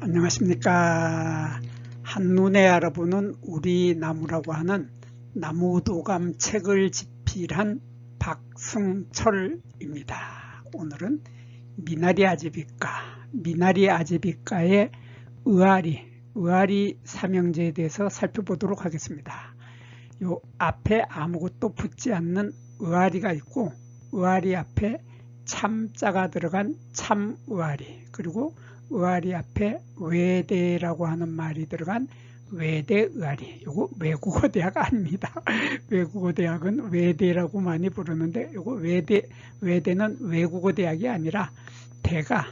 안녕하십니까. 한눈에 알아보는 우리 나무라고 하는 나무도감 책을 집필한 박승철입니다. 오늘은 미나리 아제비과의 의아리 삼형제에 대해서 살펴보도록 하겠습니다. 요 앞에 아무것도 붙지 않는 의아리가 있고, 의아리 앞에 참자가 들어간 참의아리, 그리고 의아리 앞에 외대라고 하는 말이 들어간 외대의아리. 요거 외국어 대학 아닙니다. 외국어 대학은 외대라고 많이 부르는데, 요거 외대는 외국어 대학이 아니라 대가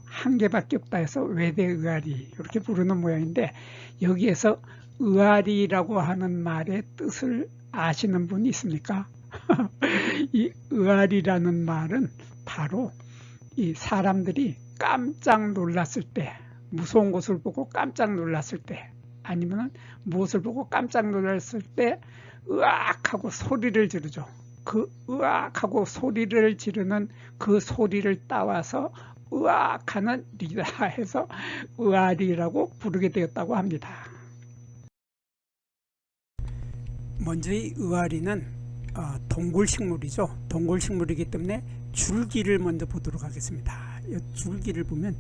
한 개밖에 없다 해서 외대의아리 이렇게 부르는 모양인데, 여기에서 의아리라고 하는 말의 뜻을 아시는 분이 있습니까? 이 의아리라는 말은 바로 이 사람들이 깜짝 놀랐을 때, 무서운 것을 보고 깜짝 놀랐을 때, 아니면 무엇을 보고 깜짝 놀랐을 때 으악하고 소리를 지르죠. 그 으악하고 소리를 지르는 그 소리를 따와서 으악하는 리다 해서 의아리라고 부르게 되었다고 합니다. 먼저 이 의아리는 동굴식물이죠. 동굴식물이기 때문에 줄기를 먼저 보도록 하겠습니다. 이 줄기를 보면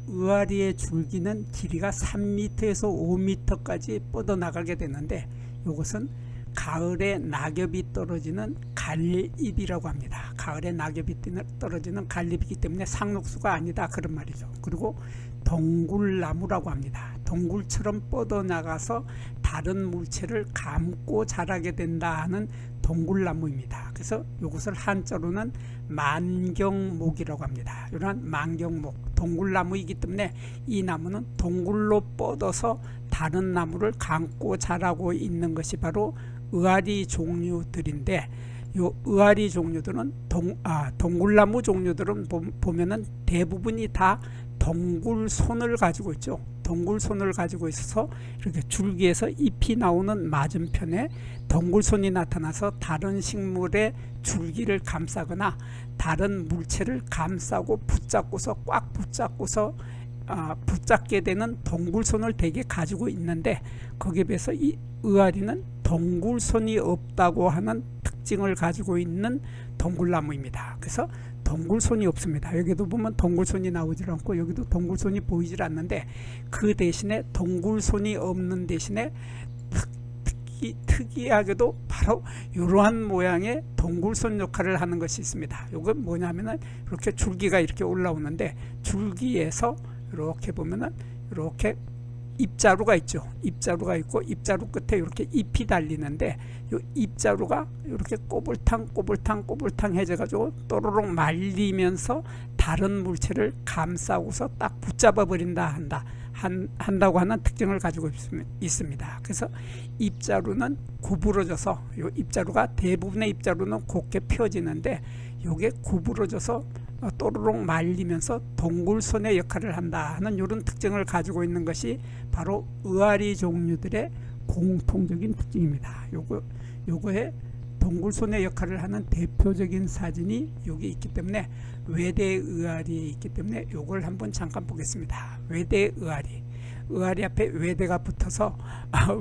의아리의 줄기는 길이가 3m에서 5m까지 뻗어나가게 되는데, 이것은 가을에 낙엽이 떨어지는 갈잎이라고 합니다. 가을에 낙엽이 떨어지는 갈잎이기 때문에 상록수가 아니다, 그런 말이죠. 그리고 동굴나무라고 합니다. 동굴처럼 뻗어나가서 다른 물체를 감고 자라게 된다 하는 동굴나무입니다. 그래서 이것을 한자로는 만경목이라고 합니다. 이러한 만경목, 동굴나무이기 때문에 이 나무는 동굴로 뻗어서 다른 나무를 감고 자라고 있는 것이 바로 의아리 종류들인데, 이 의아리 종류들은 동굴나무 종류들은 보면은 대부분이 다 동굴손을 가지고 있죠. 동굴손을 가지고 있어서 이렇게 줄기에서 잎이 나오는 맞은편에 동굴손이 나타나서 다른 식물의 줄기를 감싸거나 다른 물체를 감싸고 붙잡고서 꽉 붙잡고서 붙잡게 되는 동굴손을 대개 가지고 있는데, 거기에 비해서 이 의아리는 동굴손이 없다고 하는 특징을 가지고 있는 동굴나무입니다. 그래서 동굴손이 없습니다. 여기도 보면 동굴손이 나오질 않고, 여기도 동굴손이 보이질 않는데, 그 대신에 동굴손이 없는 대신에 특이하게도 바로 이러한 모양의 동굴손 역할을 하는 것이 있습니다. 이건 뭐냐면은 이렇게 줄기가 이렇게 올라오는데, 줄기에서 이렇게 보면은 이렇게 잎자루가 있죠. 잎자루가 있고, 잎자루 끝에 이렇게 잎이 달리는데, 이 잎자루가 이렇게 꼬불탕 해져 가지고 또르륵 말리면서 다른 물체를 감싸고서 딱 붙잡아 버린다 한다고 하는 특징을 가지고 있습니다. 그래서 잎자루는 구부러져서, 이 잎자루가 대부분의 잎자루는 곱게 펴지는데, 이게 구부러져서 또르륵 말리면서 동굴손의 역할을 한다 하는 이런 특징을 가지고 있는 것이 바로 의아리 종류들의 공통적인 특징입니다. 요거에 동굴손의 역할을 하는 대표적인 사진이 여기 있기 때문에, 외대의아리에 있기 때문에 요걸 한번 잠깐 보겠습니다. 외대의아리, 의아리 앞에 외대가 붙어서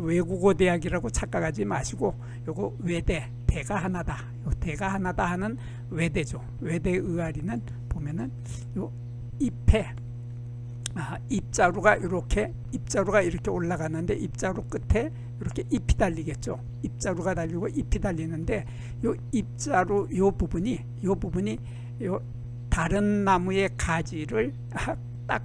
외국어 대학이라고 착각하지 마시고, 요거 외대, 대가 하나다, 요 대가 하나다 하는 외대죠. 외대의아리는 보면은 요 잎에 잎자루가 이렇게 올라가는데, 잎자루 끝에 이렇게 잎이 달리겠죠. 잎자루가 달리고 잎이 달리는데, 요 잎자루 요 부분이 요 다른 나무의 가지를 딱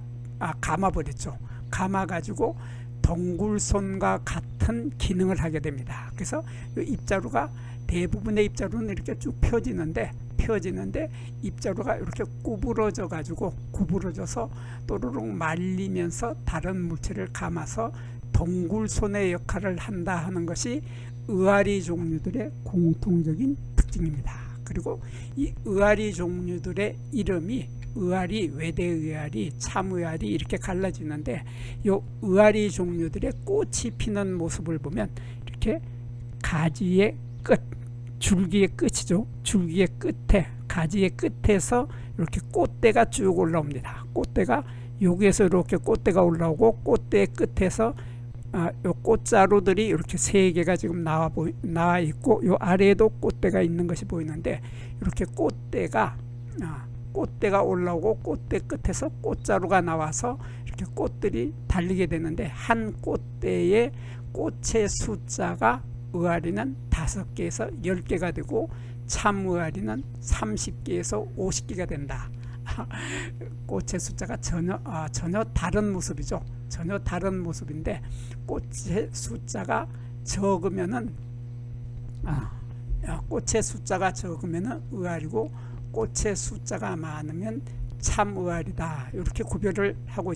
감아버렸죠. 감아가지고 동굴손과 같은 기능을 하게 됩니다. 그래서 이 잎자루가, 대부분의 잎자루는 이렇게 쭉 펴지는데 잎자루가 이렇게 구부러져서 또르륵 말리면서 다른 물체를 감아서 동굴손의 역할을 한다 하는 것이 의아리 종류들의 공통적인 특징입니다. 그리고 이 의아리 종류들의 이름이 의아리, 외대의아리, 참의아리 이렇게 갈라지는데, 이 의아리 종류들의 꽃이 피는 모습을 보면 이렇게 가지의 끝, 줄기의 끝이죠. 줄기의 끝에 가지의 끝에서 이렇게 꽃대가 쭉 올라옵니다. 꽃대가 여기에서 이렇게 꽃대가 올라오고 꽃대 끝에서 요 꽃자루들이 이렇게 세 개가 지금 나와 있고 요 아래에도 꽃대가 있는 것이 보이는데 이렇게 꽃대가 올라오고 꽃대 끝에서 꽃자루가 나와서 이렇게 꽃들이 달리게 되는데 한 꽃대에 꽃의 숫자가 의아리는 5개에서 10개가 되고 참 의아리는 30개에서 50개가 된다. 꽃의 숫자가 전혀 다른 모습이죠. 전혀 다른 모습인데 꽃의 숫자가 적으면은 꽃의 숫자가 적으면은 의아리고 꽃의 숫자가 많으면 참 의아리다. 이렇게 구별을 하고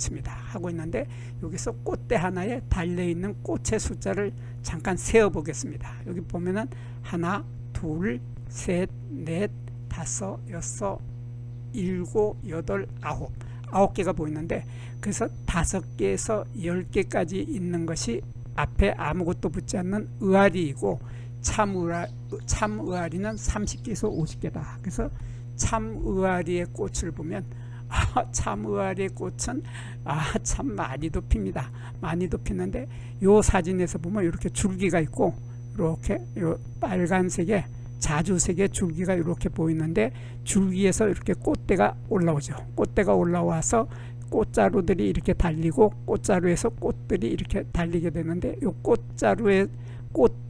있는데 여기서 꽃대 하나에 달려있는 꽃의 숫자를 잠깐 세어 보겠습니다. 여기 보면은 하나, 둘, 셋, 넷, 다섯, 여섯, 일곱, 여덟, 아홉 개가 보이는데 그래서 5개에서 10개까지 있는 것이 앞에 아무것도 붙지 않는 의아리이고 참 의아리는 30개에서 50개다. 그래서 참 의아리의 꽃을 보면 참 의아리의 꽃은 참 많이도 핍니다. 많이도 피는데 요 사진에서 보면 이렇게 줄기가 있고 이렇게 요 빨간색의 자주색의 줄기가 이렇게 보이는데 줄기에서 이렇게 꽃대가 올라오죠. 꽃대가 올라와서 꽃자루들이 이렇게 달리고 꽃자루에서 꽃들이 이렇게 달리게 되는데 이 꽃자루에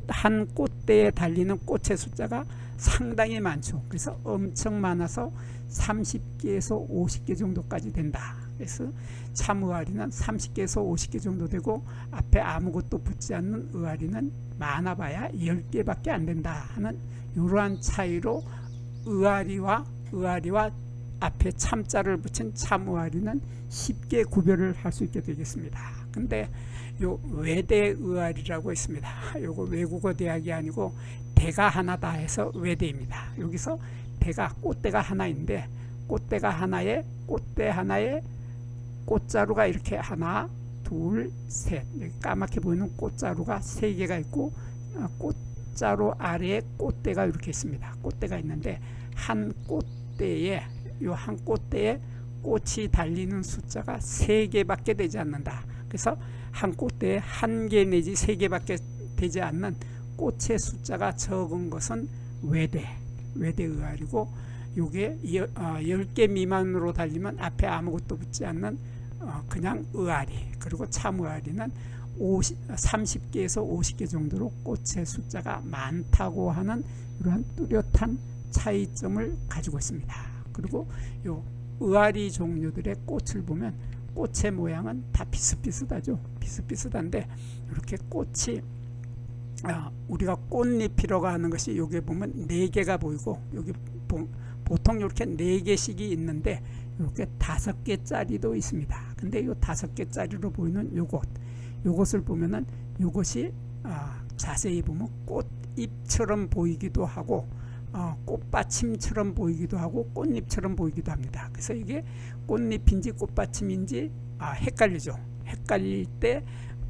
한 꽃대에 달리는 꽃의 숫자가 상당히 많죠. 그래서 엄청 많아서 30개에서 50개 정도까지 된다. 그래서 참 의아리는 30개에서 50개 정도 되고 앞에 아무것도 붙지 않는 의아리는 많아봐야 10개밖에 안 된다 하는 이러한 차이로 의아리와 앞에 참자를 붙인 참 의아리는 쉽게 구별을 할 수 있게 되겠습니다. 근데 요 외대 의아리라고 있습니다. 요거 외국어 대학이 아니고 대가 하나다 해서 외대입니다. 여기서 꽃대가 하나인데 꽃대 하나에 꽃자루가 이렇게 하나, 둘, 셋 까맣게 보이는 꽃자루가 3개가 있고 꽃자루 아래에 꽃대가 이렇게 있습니다. 꽃대가 있는데 한 꽃대에 꽃이 달리는 숫자가 3개밖에 되지 않는다. 그래서 한 꽃대에 1개 내지 3개밖에 되지 않는 꽃의 숫자가 적은 것은 외대 의아리고 요게 10개 미만으로 달리면 앞에 아무것도 붙지 않는 그냥 의아리, 그리고 참 의아리는 30개에서 50개 정도로 꽃의 숫자가 많다고 하는 이러한 뚜렷한 차이점을 가지고 있습니다. 그리고 요 의아리 종류들의 꽃을 보면 꽃의 모양은 다 비슷비슷하죠. 비슷비슷한데 이렇게 꽃이 우리가 꽃잎이라고 하는 것이 여기 보면 4개가 보이고 여기 보통 이렇게 4개씩이 있는데 이렇게 5개짜리도 있습니다. 근데 이 5개짜리로 보이는 요것을 보면은 요것이 자세히 보면 꽃잎처럼 보이기도 하고 꽃받침처럼 보이기도 하고 꽃잎처럼 보이기도 합니다. 그래서 이게 꽃잎인지 꽃받침인지 헷갈리죠. 헷갈릴 때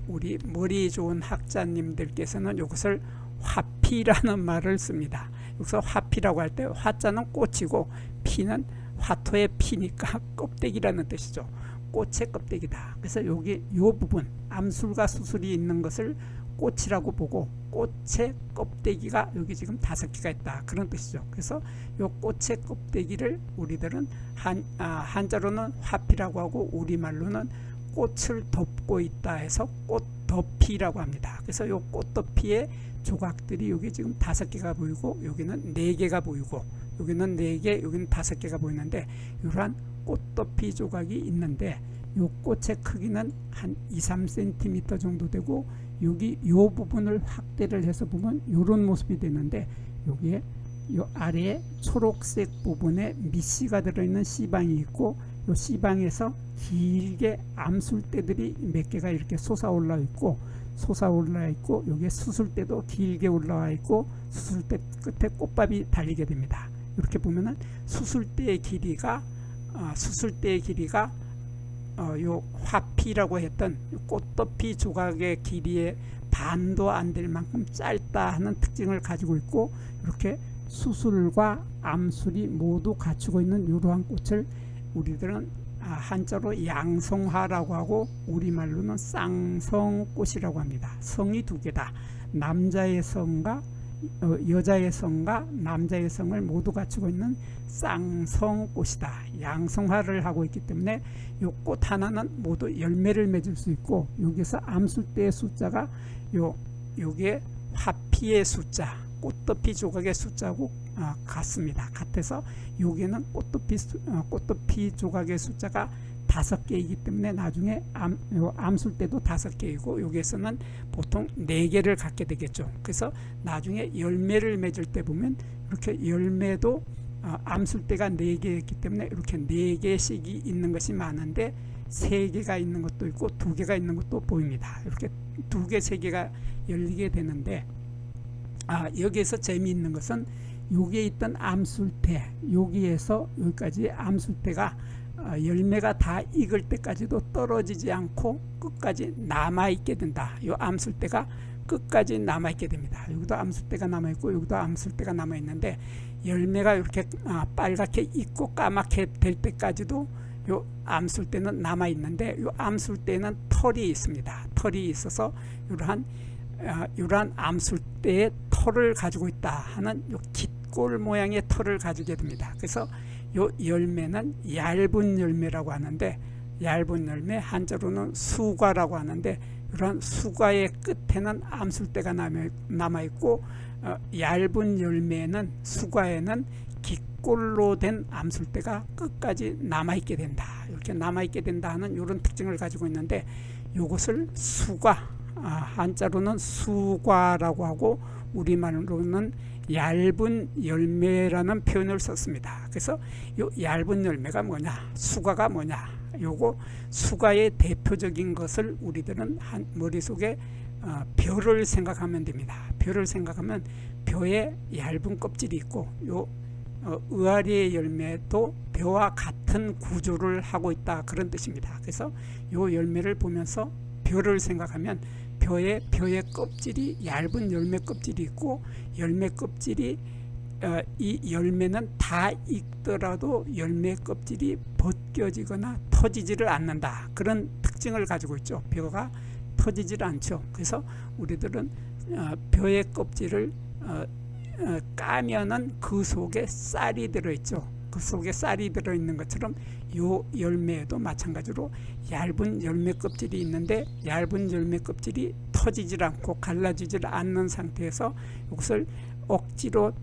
우리 머리 좋은 학자님들께서는 이것을 화피라는 말을 씁니다. 여기서 화피라고 할 때 화자는 꽃이고 피는 화토의 피니까 껍데기라는 뜻이죠. 꽃의 껍데기다. 그래서 여기 요 부분 암술과 수술이 있는 것을 꽃이라고 보고 꽃의 껍데기가 여기 지금 5개가 있다 그런 뜻이죠. 그래서 요 꽃의 껍데기를 우리들은 한자로는 화피라고 하고 우리말로는 꽃을 덮고 있다 해서 꽃덮이라고 합니다. 그래서 요 꽃덮이의 조각들이 여기 지금 5개가 보이고 여기는 4개가 보이고 여기는 4개 여기는 5개가 보이는데 이러한 꽃덮이 조각이 있는데 요 꽃의 크기는 한 2-3cm 정도 되고 여기 요 부분을 확대를 해서 보면 이런 모습이 되는데 여기에 요 아래에 초록색 부분에 밑씨가 들어있는 씨방이 있고 요 씨방에서 길게 암술대들이 몇 개가 이렇게 솟아올라 있고 여기에 수술대도 길게 올라와 있고 수술대 끝에 꽃밥이 달리게 됩니다. 이렇게 보면은 수술대의 길이가 요 화피라고 했던 꽃덮이 조각의 길이의 반도 안 될 만큼 짧다 하는 특징을 가지고 있고 이렇게 수술과 암술이 모두 갖추고 있는 이러한 꽃을 우리들은 한자로 양성화라고 하고 우리말로는 쌍성꽃이라고 합니다. 성이 두 개다. 남자의 성과 여자의 성과 남자의 성을 모두 갖추고 있는 쌍성꽃이다. 양성화를 하고 있기 때문에 이 꽃 하나는 모두 열매를 맺을 수 있고, 여기서 암술대의 숫자가 요게 화피의 숫자, 꽃덮이 조각의 숫자하고 같습니다. 같아서 여기는 꽃덮이 조각의 숫자가 5개이기 때문에 나중에 암술대도 5개이고 여기에서는 보통 4개를 갖게 되겠죠. 그래서 나중에 열매를 맺을 때 보면 이렇게 열매도 암술대가 4개였기 때문에 이렇게 4개씩이 있는 것이 많은데 3개가 있는 것도 있고 2개가 있는 것도 보입니다. 이렇게 2개, 3개가 열리게 되는데, 여기에서 재미있는 것은 여기에 있던 암술대, 여기에서 여기까지 암술대가 열매가 다 익을 때까지도 떨어지지 않고 끝까지 남아있게 된다. 이 암술대가 끝까지 남아있게 됩니다. 여기도 암술대가 남아있고 여기도 암술대가 남아있는데, 열매가 이렇게 빨갛게 익고 까맣게 될 때까지도 이 암술대는 남아있는데, 이 암술대는 털이 있습니다. 털이 있어서 이러한 암술대의 털을 가지고 있다 하는 요 깃골 모양의 털을 가지게 됩니다. 그래서 요 열매는 얇은 열매라고 하는데, 얇은 열매 한자로는 수과라고 하는데, 이런 수과의 끝에는 암술대가 남아있고 얇은 열매는 수과에는 깃골로 된 암술대가 끝까지 남아있게 된다. 이렇게 남아있게 된다 하는 이런 특징을 가지고 있는데, 이것을 수과, 한자로는 수과라고 하고 우리말로는 얇은 열매라는 표현을 썼습니다. 그래서 이 얇은 열매가 뭐냐, 수과가 뭐냐, 요거 수과의 대표적인 것을 우리들은 머릿속에 벼를 생각하면 됩니다. 벼를 생각하면 벼에 얇은 껍질이 있고, 요 의아리의 열매도 벼와 같은 구조를 하고 있다, 그런 뜻입니다. 그래서 요 열매를 보면서 벼를 생각하면 벼의 껍질이 얇은 열매 껍질이 있고, 열매 껍질이 이 열매는 다 익더라도 열매 껍질이 벗겨지거나 터지지를 않는다, 그런 특징을 가지고 있죠. 벼가 터지질 않죠. 그래서 우리들은 벼의 껍질을 까면은 그 속에 쌀이 들어있죠. 그 속에 쌀이 들어있는 것처럼 요 열매에도 마찬가지로 얇은 열매 껍질이 있는데, 얇은 열매 껍질이 터지질 않고 갈라지질 않는 상태에서 이것을 억지로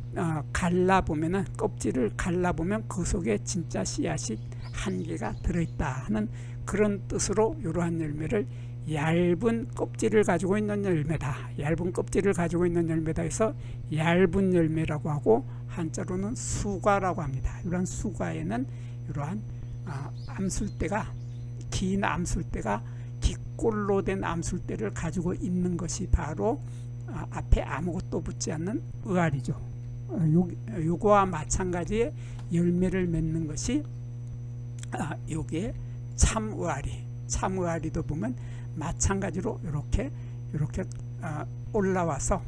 갈라보면은, 껍질을 갈라보면 그 속에 진짜 씨앗이 한 개가 들어있다 하는 그런 뜻으로 이러한 열매를 얇은 껍질을 가지고 있는 열매다, 얇은 껍질을 가지고 있는 열매다 해서 얇은 열매라고 하고, 한자로는 수과라고 합니다. 이러한 수과에는 이러한 암술대가, 긴 암술대가 깃골로 된 암술대를 가지고 있는 것이 바로 앞에 아무것도 붙지 않는 의아리죠. 요거와 마찬가지의 열매를 맺는 것이 여기에 참의아리, 참의아리도 보면 마찬가지로 이렇게 올라와서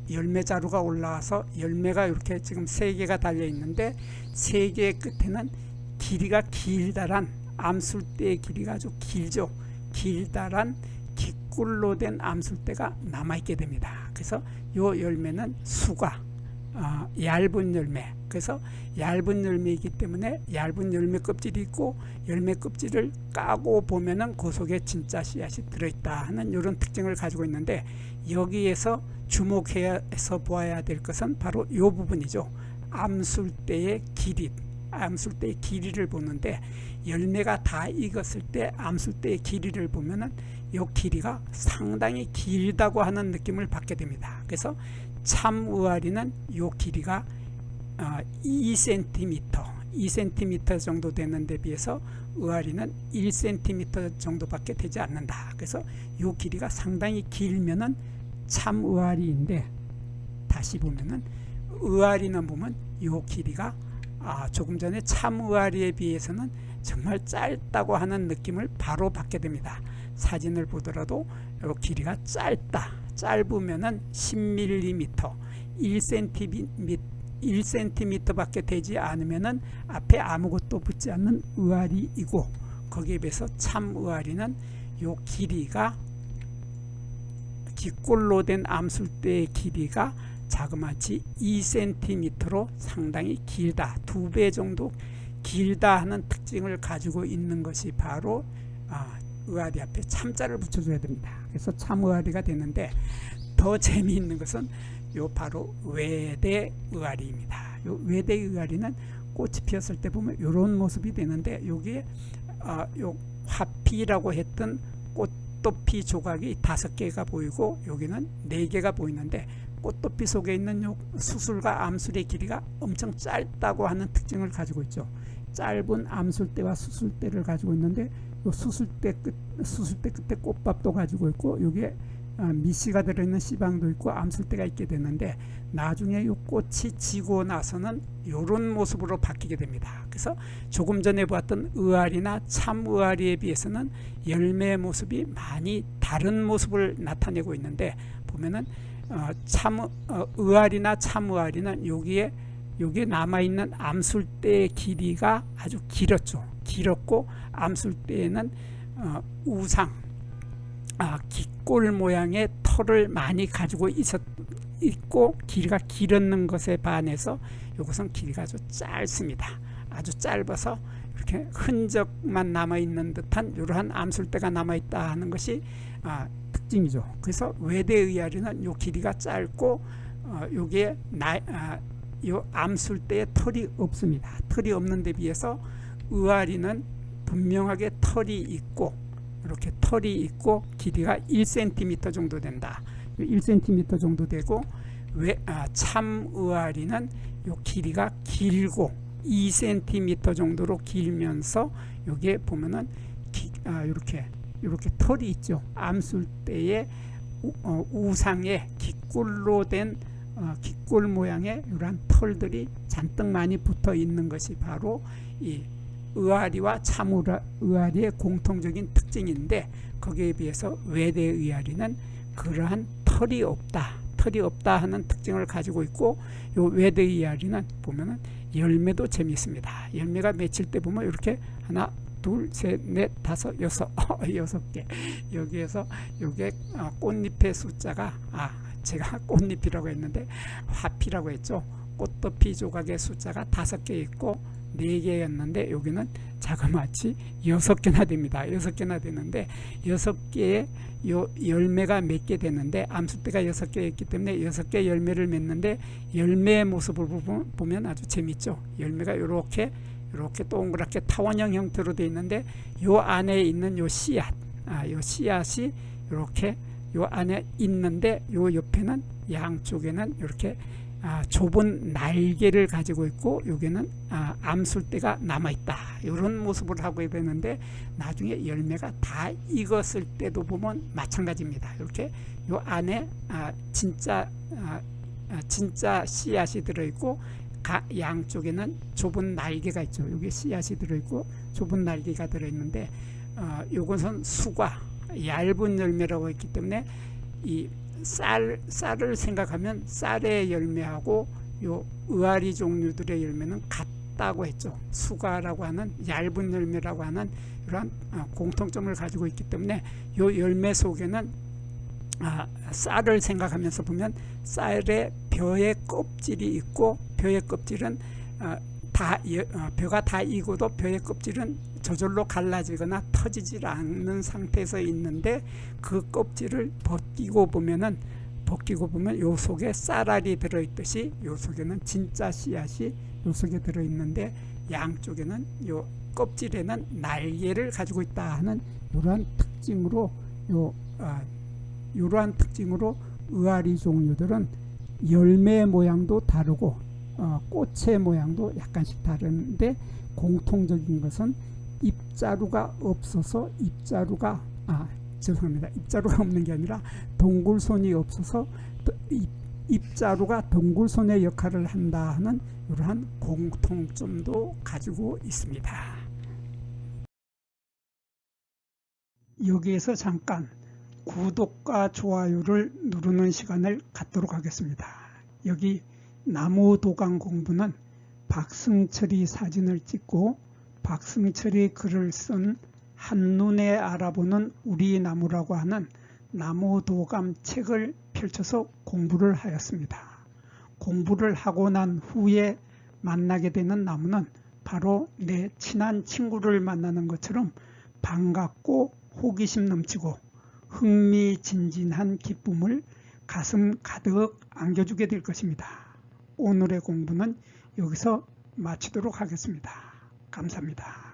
열매 자루가 올라와서 열매가 이렇게 지금 3개가 달려 있는데, 3개의 끝에는 길이가 길다란, 암술대의 길이가 아주 길죠. 길다란 깃골로 된 암술대가 남아있게 됩니다. 그래서 이 열매는 수과, 얇은 열매, 그래서 얇은 열매이기 때문에 얇은 열매 껍질이 있고, 열매 껍질을 까고 보면은 그 속에 진짜 씨앗이 들어있다 하는 이런 특징을 가지고 있는데, 여기에서 주목해서 보아야 될 것은 바로 이 부분이죠. 암술대의 길이, 암술대의 길이를 보는데, 열매가 다 익었을 때 암술대의 길이를 보면은 이 길이가 상당히 길다고 하는 느낌을 받게 됩니다. 그래서 참의아리는 이 길이가 2cm 정도 되는 데 비해서 의아리는 1cm 정도밖에 되지 않는다. 그래서 이 길이가 상당히 길면은 참의아리인데, 다시 보면은 의아리는 보면 이 길이가 조금 전에 참의아리에 비해서는 정말 짧다고 하는 느낌을 바로 받게 됩니다. 사진을 보더라도 이 길이가 짧다, 짧으면은 10mm, 1cm 밖에 되지 않으면은 앞에 아무것도 붙지 않는 의아리이고, 거기에 비해서 참 의아리는 요 길이가, 깃골로 된 암술대의 길이가 자그마치 2cm로 상당히 길다, 2배 정도 길다 하는 특징을 가지고 있는 것이 바로 의아리 앞에 참자를 붙여줘야 됩니다. 그래서 참 의아리가 되는데, 더 재미있는 것은 요 바로 외대 의아리입니다. 요 외대 의아리는 꽃이 피었을 때 보면 이런 모습이 되는데, 여기에 요 화피라고 했던 꽃도피 조각이 5개가 보이고 여기는 4개가 보이는데, 꽃도피 속에 있는 요 수술과 암술의 길이가 엄청 짧다고 하는 특징을 가지고 있죠. 짧은 암술대와 수술대를 가지고 있는데, 요 수술대 끝에 꽃밥도 가지고 있고, 여기에 미씨가 들어있는 씨방도 있고 암술대가 있게 되는데, 나중에 이 꽃이 지고 나서는 이런 모습으로 바뀌게 됩니다. 그래서 조금 전에 보았던 의아리나 참 의아리에 비해서는 열매의 모습이 많이 다른 모습을 나타내고 있는데, 보면은 의아리나 참 의아리는 여기에 남아있는 암술대의 길이가 아주 길었고 암술대에는 우상, 깃골 모양의 털을 많이 가지고 있고 길이가 길었는 것에 반해서 이것은 길이가 아주 짧습니다. 아주 짧아서 이렇게 흔적만 남아있는 듯한 이러한 암술대가 남아있다 하는 것이 특징이죠. 그래서 외대 의아리는 요 길이가 짧고 요게 요 암술대에 털이 없습니다. 털이 없는 데 비해서 의아리는 분명하게 털이 있고, 이렇게 털이 있고 길이가 1cm 정도 된다. 1cm 정도 되고, 참 의아리는 요 길이가 길고 2cm 정도로 길면서 여기에 보면은 이렇게 털이 있죠. 암술대의 우상의 깃골로 된 깃골 모양의 이러한 털들이 잔뜩 많이 붙어 있는 것이 바로 이 의아리와 참 의아리의 공통적인 특징인데, 거기에 비해서 외대 의아리는 그러한 털이 없다 하는 특징을 가지고 있고, 요 외대 의아리는 보면은 열매도 재미있습니다. 열매가 맺힐 때 보면 이렇게 하나, 둘, 셋, 넷, 다섯, 여섯, 6개. 여기에서 요게 꽃잎의 숫자가 제가 꽃잎이라고 했는데 화피라고 했죠. 꽃도피 조각의 숫자가 5개 있고 4개였는데 여기는 자그마치 6개나 됩니다. 6개나 되는데 6개의 요 열매가 맺게 되는데, 암술대가 6개였기 때문에 6개 열매를 맺는데, 열매의 모습을 보면 아주 재밌죠. 열매가 이렇게 동그랗게 타원형 형태로 되어 있는데, 요 안에 있는 요 씨앗, 요 씨앗이 이렇게 요 안에 있는데, 요 옆에는 양쪽에는 이렇게 좁은 날개를 가지고 있고, 여기는 암술대가 남아있다, 이런 모습을 하고 되는데, 나중에 열매가 다 익었을 때도 보면 마찬가지입니다. 이렇게 요 안에 진짜 씨앗이 들어있고, 양쪽에는 좁은 날개가 있죠. 여기 씨앗이 들어있고 좁은 날개가 들어있는데, 이것은 수과 얇은 열매라고 했기 때문에 이 쌀을 생각하면 쌀의 열매하고 요 의아리 종류들의 열매는 같다고 했죠. 수가라고 하는 얇은 열매라고 하는 이러한 공통점을 가지고 있기 때문에 요 열매 속에는 쌀을 생각하면서 보면 쌀에 벼의 껍질이 있고, 벼의 껍질은 벼가 다 익어도 벼의 껍질은 저절로 갈라지거나 터지질 않는 상태에서 있는데, 그 껍질을 벗기고 보면 요 속에 쌀알이 들어있듯이 요 속에는 진짜 씨앗이 요 속에 들어있는데, 양쪽에는 요 껍질에는 날개를 가지고 있다 하는 이러한 특징으로 이러한 특징으로 의아리 종류들은 열매 모양도 다르고 꽃의 모양도 약간씩 다른데, 공통적인 것은 입자루가 없어서 입자루가 없는 게 아니라 동굴손이 없어서 입자루가 동굴손의 역할을 한다 하는 이러한 공통점도 가지고 있습니다. 여기에서 잠깐 구독과 좋아요를 누르는 시간을 갖도록 하겠습니다. 여기 나무도감 공부는 박승철이 사진을 찍고 박승철이 글을 쓴 한눈에 알아보는 우리 나무라고 하는 나무도감 책을 펼쳐서 공부를 하였습니다. 공부를 하고 난 후에 만나게 되는 나무는 바로 내 친한 친구를 만나는 것처럼 반갑고 호기심 넘치고 흥미진진한 기쁨을 가슴 가득 안겨주게 될 것입니다. 오늘의 공부는 여기서 마치도록 하겠습니다. 감사합니다.